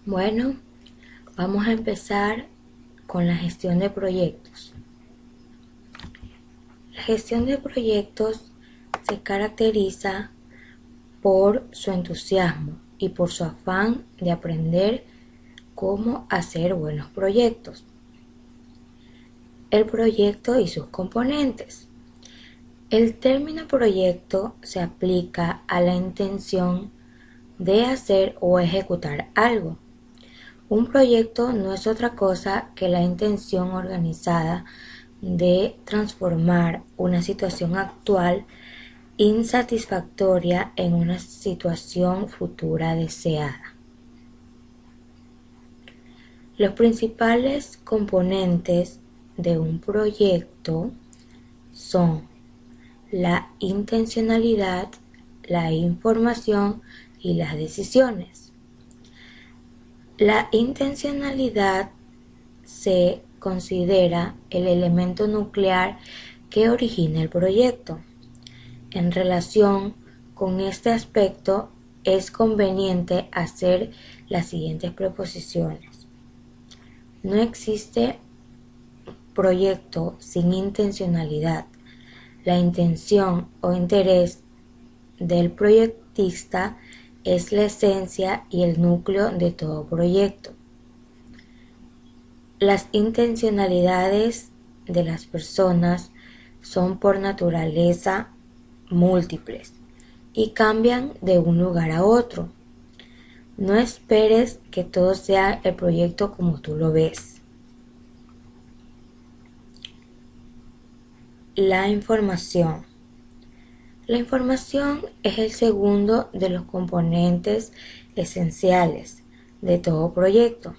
Bueno, vamos a empezar con la gestión de proyectos. La gestión de proyectos se caracteriza por su entusiasmo y por su afán de aprender cómo hacer buenos proyectos. El proyecto y sus componentes. El término proyecto se aplica a la intención de hacer o ejecutar algo. Un proyecto no es otra cosa que la intención organizada de transformar una situación actual insatisfactoria en una situación futura deseada. Los principales componentes de un proyecto son la intencionalidad, la información y las decisiones. La intencionalidad se considera el elemento nuclear que origina el proyecto. En relación con este aspecto, es conveniente hacer las siguientes proposiciones. No existe proyecto sin intencionalidad. La intención o interés del proyectista es la esencia y el núcleo de todo proyecto. Las intencionalidades de las personas son por naturaleza múltiples y cambian de un lugar a otro. No esperes que todo sea el proyecto como tú lo ves. La información. La información es el segundo de los componentes esenciales de todo proyecto.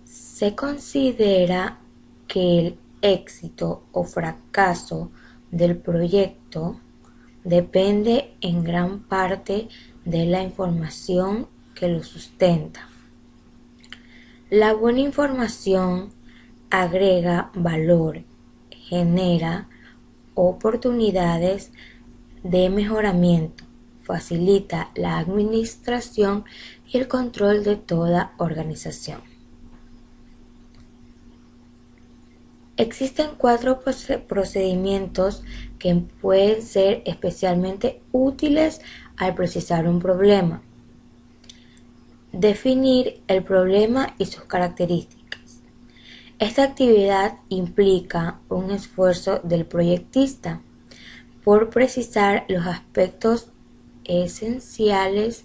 Se considera que el éxito o fracaso del proyecto depende en gran parte de la información que lo sustenta. La buena información agrega valor, genera oportunidades de mejoramiento, facilita la administración y el control de toda organización. Existen 4 procedimientos que pueden ser especialmente útiles al precisar un problema. Definir el problema y sus características. Esta actividad implica un esfuerzo del proyectista por precisar los aspectos esenciales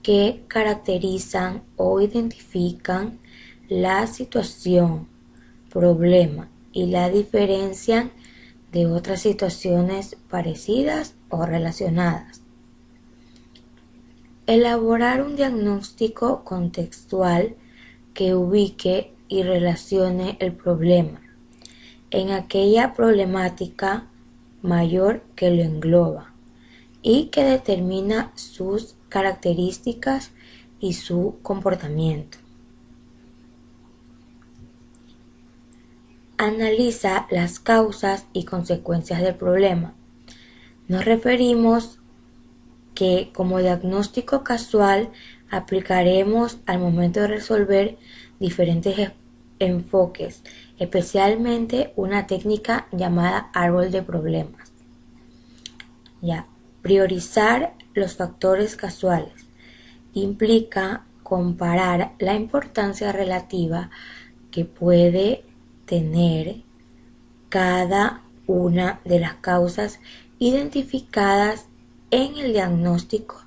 que caracterizan o identifican la situación, problema y la diferencian de otras situaciones parecidas o relacionadas. Elaborar un diagnóstico contextual que ubique y relacione el problema en aquella problemática mayor que lo engloba y que determina sus características y su comportamiento. Analiza las causas y consecuencias del problema. Nos referimos que como diagnóstico casual aplicaremos al momento de resolver diferentes enfoques, especialmente una técnica llamada árbol de problemas. Priorizar los factores casuales implica comparar la importancia relativa que puede tener cada una de las causas identificadas en el diagnóstico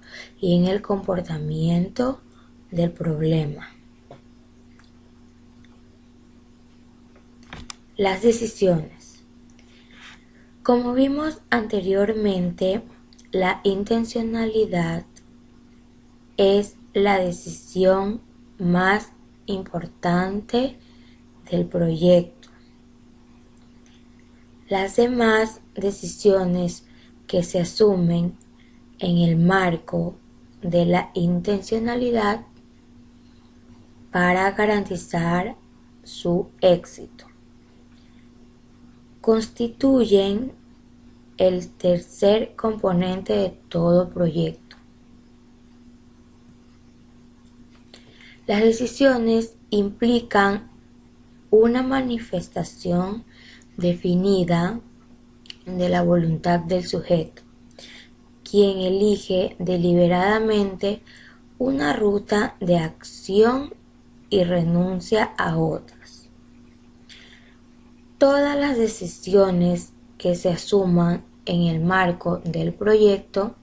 y en el comportamiento del problema. Las decisiones. Como vimos anteriormente, la intencionalidad es la decisión más importante del proyecto. Las demás decisiones que se asumen en el marco de la intencionalidad para garantizar su éxito constituyen el tercer componente de todo proyecto. Las decisiones implican una manifestación definida de la voluntad del sujeto, quien elige deliberadamente una ruta de acción y renuncia a otras. Todas las decisiones que se asuman en el marco del proyecto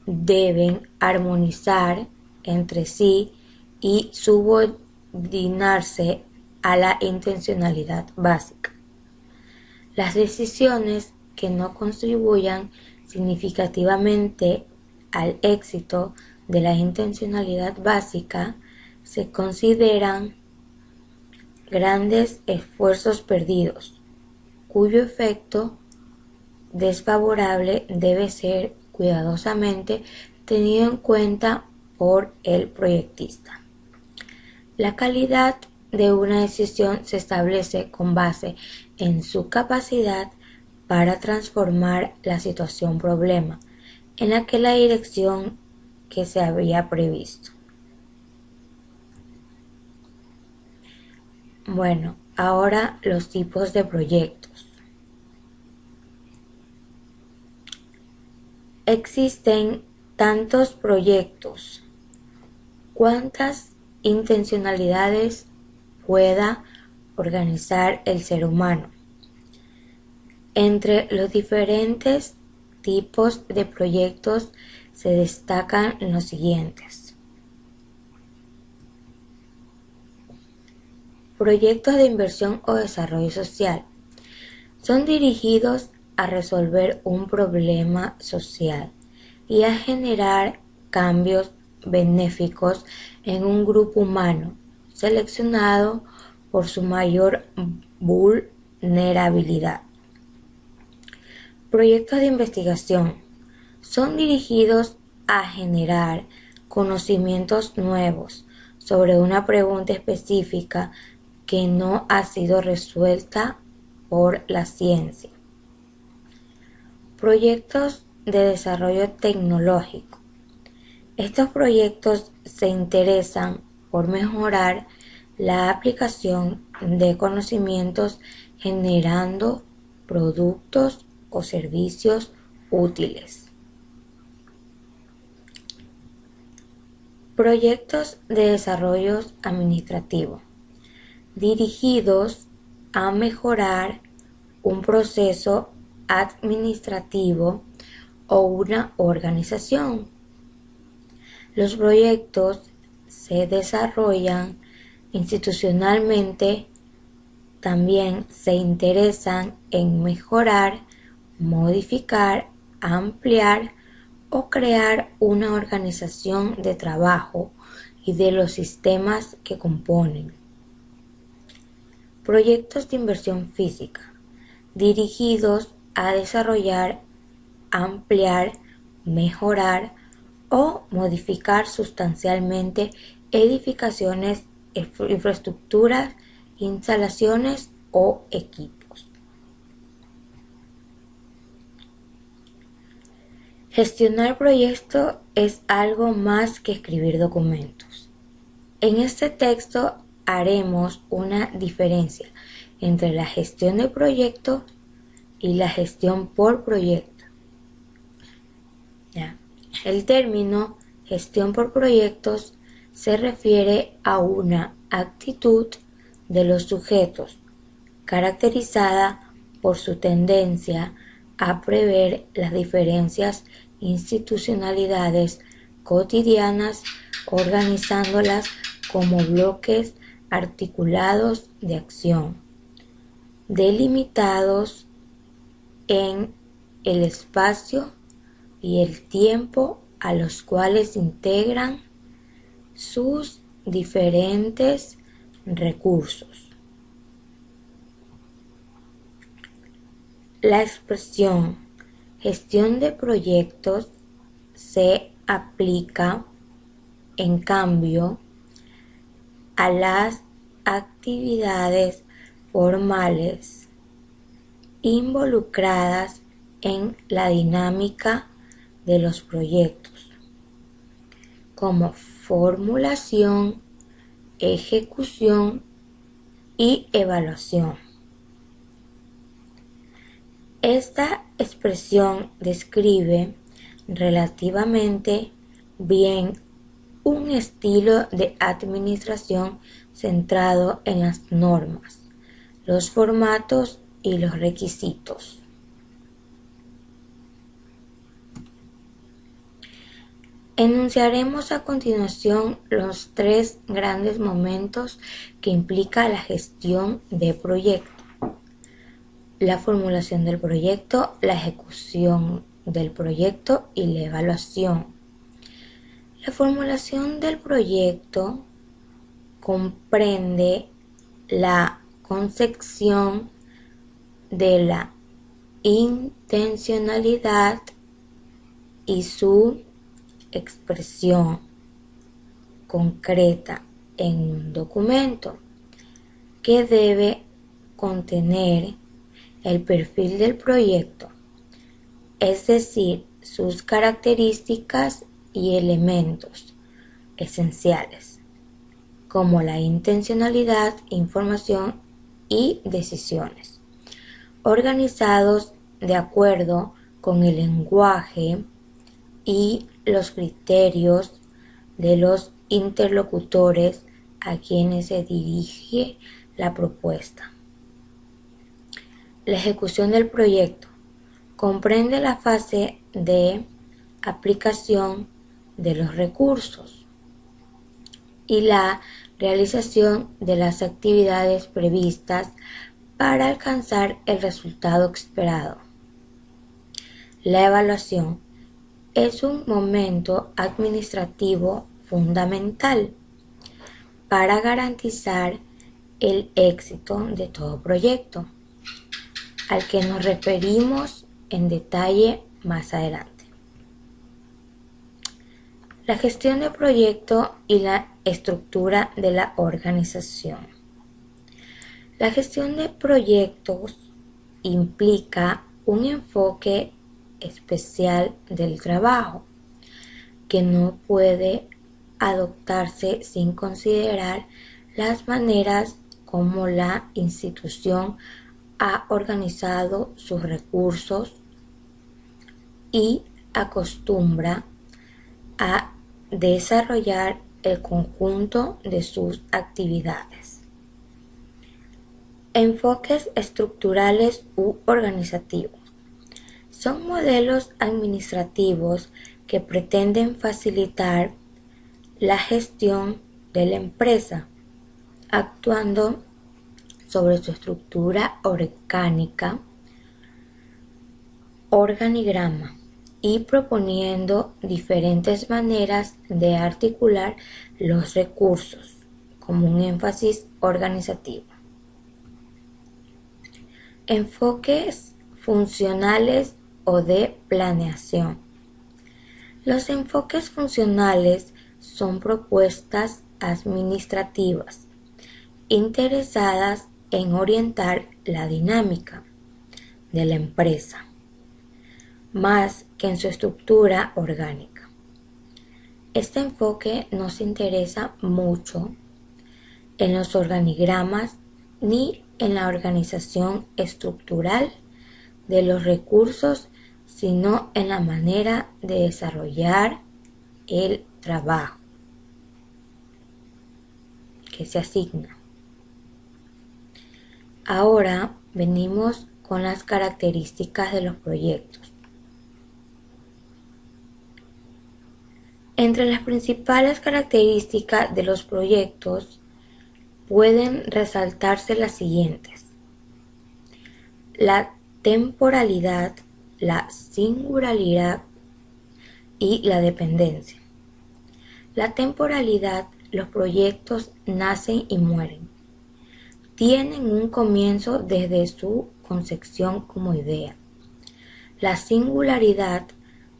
deben armonizar entre sí y subordinarse a la intencionalidad básica. Las decisiones que no contribuyan significativamente al éxito de la intencionalidad básica se consideran grandes esfuerzos perdidos, cuyo efecto desfavorable debe ser cuidadosamente tenido en cuenta por el proyectista. La calidad de una decisión se establece con base en su capacidad para transformar la situación problema en la dirección que se había previsto. Bueno, ahora los tipos de proyectos. Existen tantos proyectos, cuantas intencionalidades pueda organizar el ser humano. Entre los diferentes tipos de proyectos se destacan los siguientes. Proyectos de inversión o desarrollo social. Son dirigidos a resolver un problema social y a generar cambios benéficos en un grupo humano seleccionado por su mayor vulnerabilidad. Proyectos de investigación son dirigidos a generar conocimientos nuevos sobre una pregunta específica que no ha sido resuelta por la ciencia. Proyectos de desarrollo tecnológico. Estos proyectos se interesan por mejorar la aplicación de conocimientos generando productos o servicios útiles. Proyectos de desarrollo administrativo dirigidos a mejorar un proceso administrativo o una organización. Los proyectos se desarrollan institucionalmente, también se interesan en mejorar, modificar, ampliar o crear una organización de trabajo y de los sistemas que componen. Proyectos de inversión física, dirigidos a desarrollar, ampliar, mejorar o modificar sustancialmente edificaciones, infraestructuras, instalaciones o equipos. Gestionar proyectos es algo más que escribir documentos. En este texto haremos una diferencia entre la gestión de proyectos y la gestión por proyecto. El término gestión por proyectos se refiere a una actitud de los sujetos caracterizada por su tendencia a prever las diferentes institucionalidades cotidianas, organizándolas como bloques articulados de acción, delimitados en el espacio y el tiempo a los cuales integran sus diferentes recursos. La expresión gestión de proyectos se aplica, en cambio, a las actividades formales involucradas en la dinámica de los proyectos, como formulación, ejecución y evaluación. Esta expresión describe relativamente bien un estilo de administración centrado en las normas, los formatos y los requisitos. Enunciaremos a continuación los tres grandes momentos que implica la gestión de proyecto: la formulación del proyecto, la ejecución del proyecto y la evaluación. La formulación del proyecto comprende la concepción de la intencionalidad y su expresión concreta en un documento que debe contener el perfil del proyecto, es decir, sus características y elementos esenciales, como la intencionalidad, información y decisiones, organizados de acuerdo con el lenguaje y los criterios de los interlocutores a quienes se dirige la propuesta. La ejecución del proyecto comprende la fase de aplicación de los recursos y la realización de las actividades previstas para alcanzar el resultado esperado. La evaluación es un momento administrativo fundamental para garantizar el éxito de todo proyecto, al que nos referimos en detalle más adelante. La gestión de proyecto y la estructura de la organización. La gestión de proyectos implica un enfoque especial del trabajo que no puede adoptarse sin considerar las maneras como la institución ha organizado sus recursos y acostumbra a desarrollar el conjunto de sus actividades. Enfoques estructurales u organizativos. Son modelos administrativos que pretenden facilitar la gestión de la empresa, actuando sobre su estructura orgánica, organigrama, y proponiendo diferentes maneras de articular los recursos, como un énfasis organizativo. Enfoques funcionales o de planeación. Los enfoques funcionales son propuestas administrativas interesadas en orientar la dinámica de la empresa, más que en su estructura orgánica. Este enfoque no se interesa mucho en los organigramas ni en la organización estructural de los recursos, sino en la manera de desarrollar el trabajo que se asigna. Ahora venimos con las características de los proyectos. Entre las principales características de los proyectos pueden resaltarse las siguientes: la temporalidad, la singularidad y la dependencia. La temporalidad: los proyectos nacen y mueren. Tienen un comienzo desde su concepción como idea. La singularidad: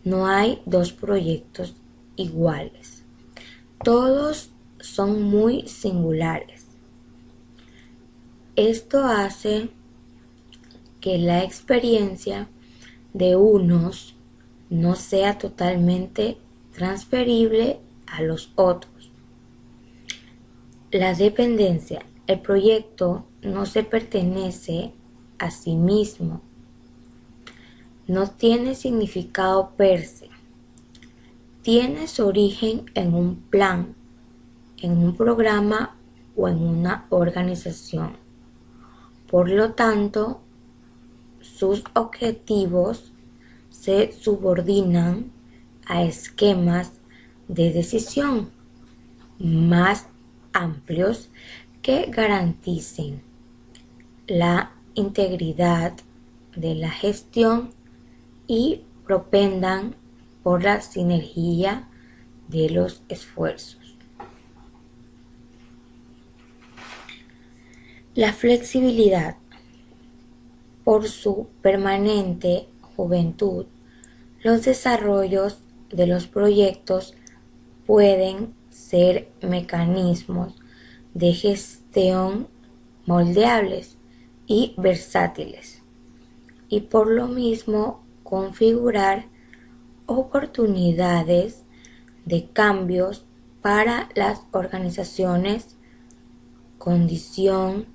no hay dos proyectos iguales. Todos son muy singulares. Esto hace que la experiencia de unos no sea totalmente transferible a los otros. La dependencia. El proyecto no se pertenece a sí mismo, no tiene significado per se, tiene su origen en un plan, en un programa o en una organización. Por lo tanto, sus objetivos se subordinan a esquemas de decisión más amplios que garanticen la integridad de la gestión y propendan por la sinergia de los esfuerzos. La flexibilidad. Por su permanente juventud, los desarrollos de los proyectos pueden ser mecanismos de gestión moldeables y versátiles, y por lo mismo configurar oportunidades de cambios para las organizaciones, condición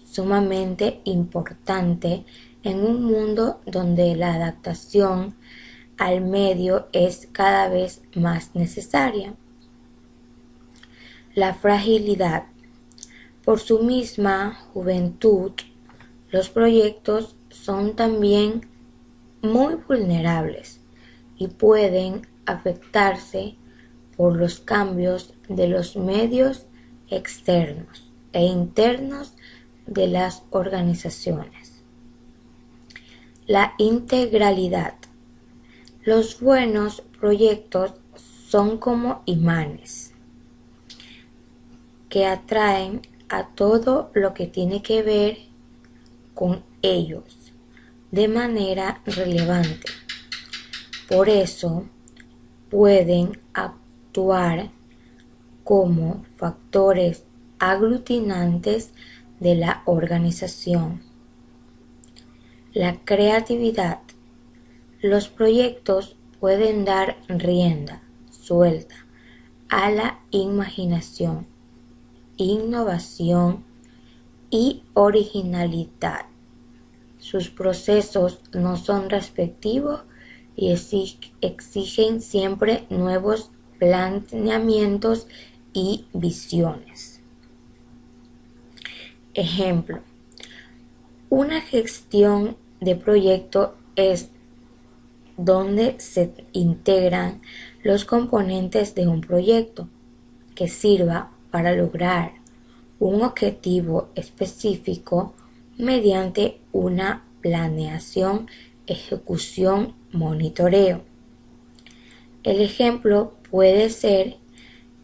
sumamente importante en un mundo donde la adaptación al medio es cada vez más necesaria. La fragilidad. Por su misma juventud, los proyectos son también muy vulnerables y pueden afectarse por los cambios de los medios externos e internos de las organizaciones. La integralidad. Los buenos proyectos son como imanes que atraen a todo lo que tiene que ver con ellos de manera relevante. Por eso pueden actuar como factores aglutinantes de la organización. La creatividad. Los proyectos pueden dar rienda suelta a la imaginación, innovación y originalidad. Sus procesos no son restrictivos y exigen siempre nuevos planeamientos y visiones. Ejemplo, una gestión de proyecto es donde se integran los componentes de un proyecto que sirva para lograr un objetivo específico mediante una planeación, ejecución, monitoreo. El ejemplo puede ser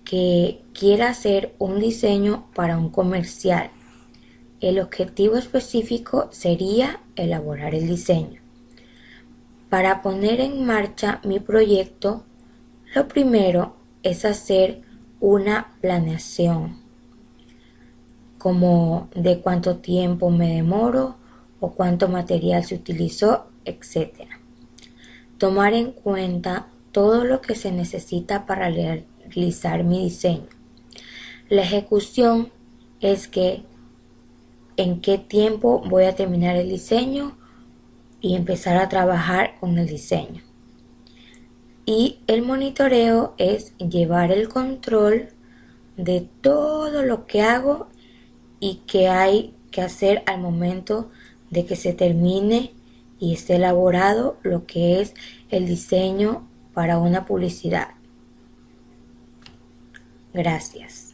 que quiera hacer un diseño para un comercial. El objetivo específico sería elaborar el diseño. Para poner en marcha mi proyecto, lo primero es hacer una planeación, como de cuánto tiempo me demoro o cuánto material se utilizó, etc. Tomar en cuenta todo lo que se necesita para realizar mi diseño. La ejecución es que en qué tiempo voy a terminar el diseño y empezar a trabajar con el diseño. Y el monitoreo es llevar el control de todo lo que hago y que hay que hacer al momento de que se termine y esté elaborado lo que es el diseño para una publicidad. Gracias.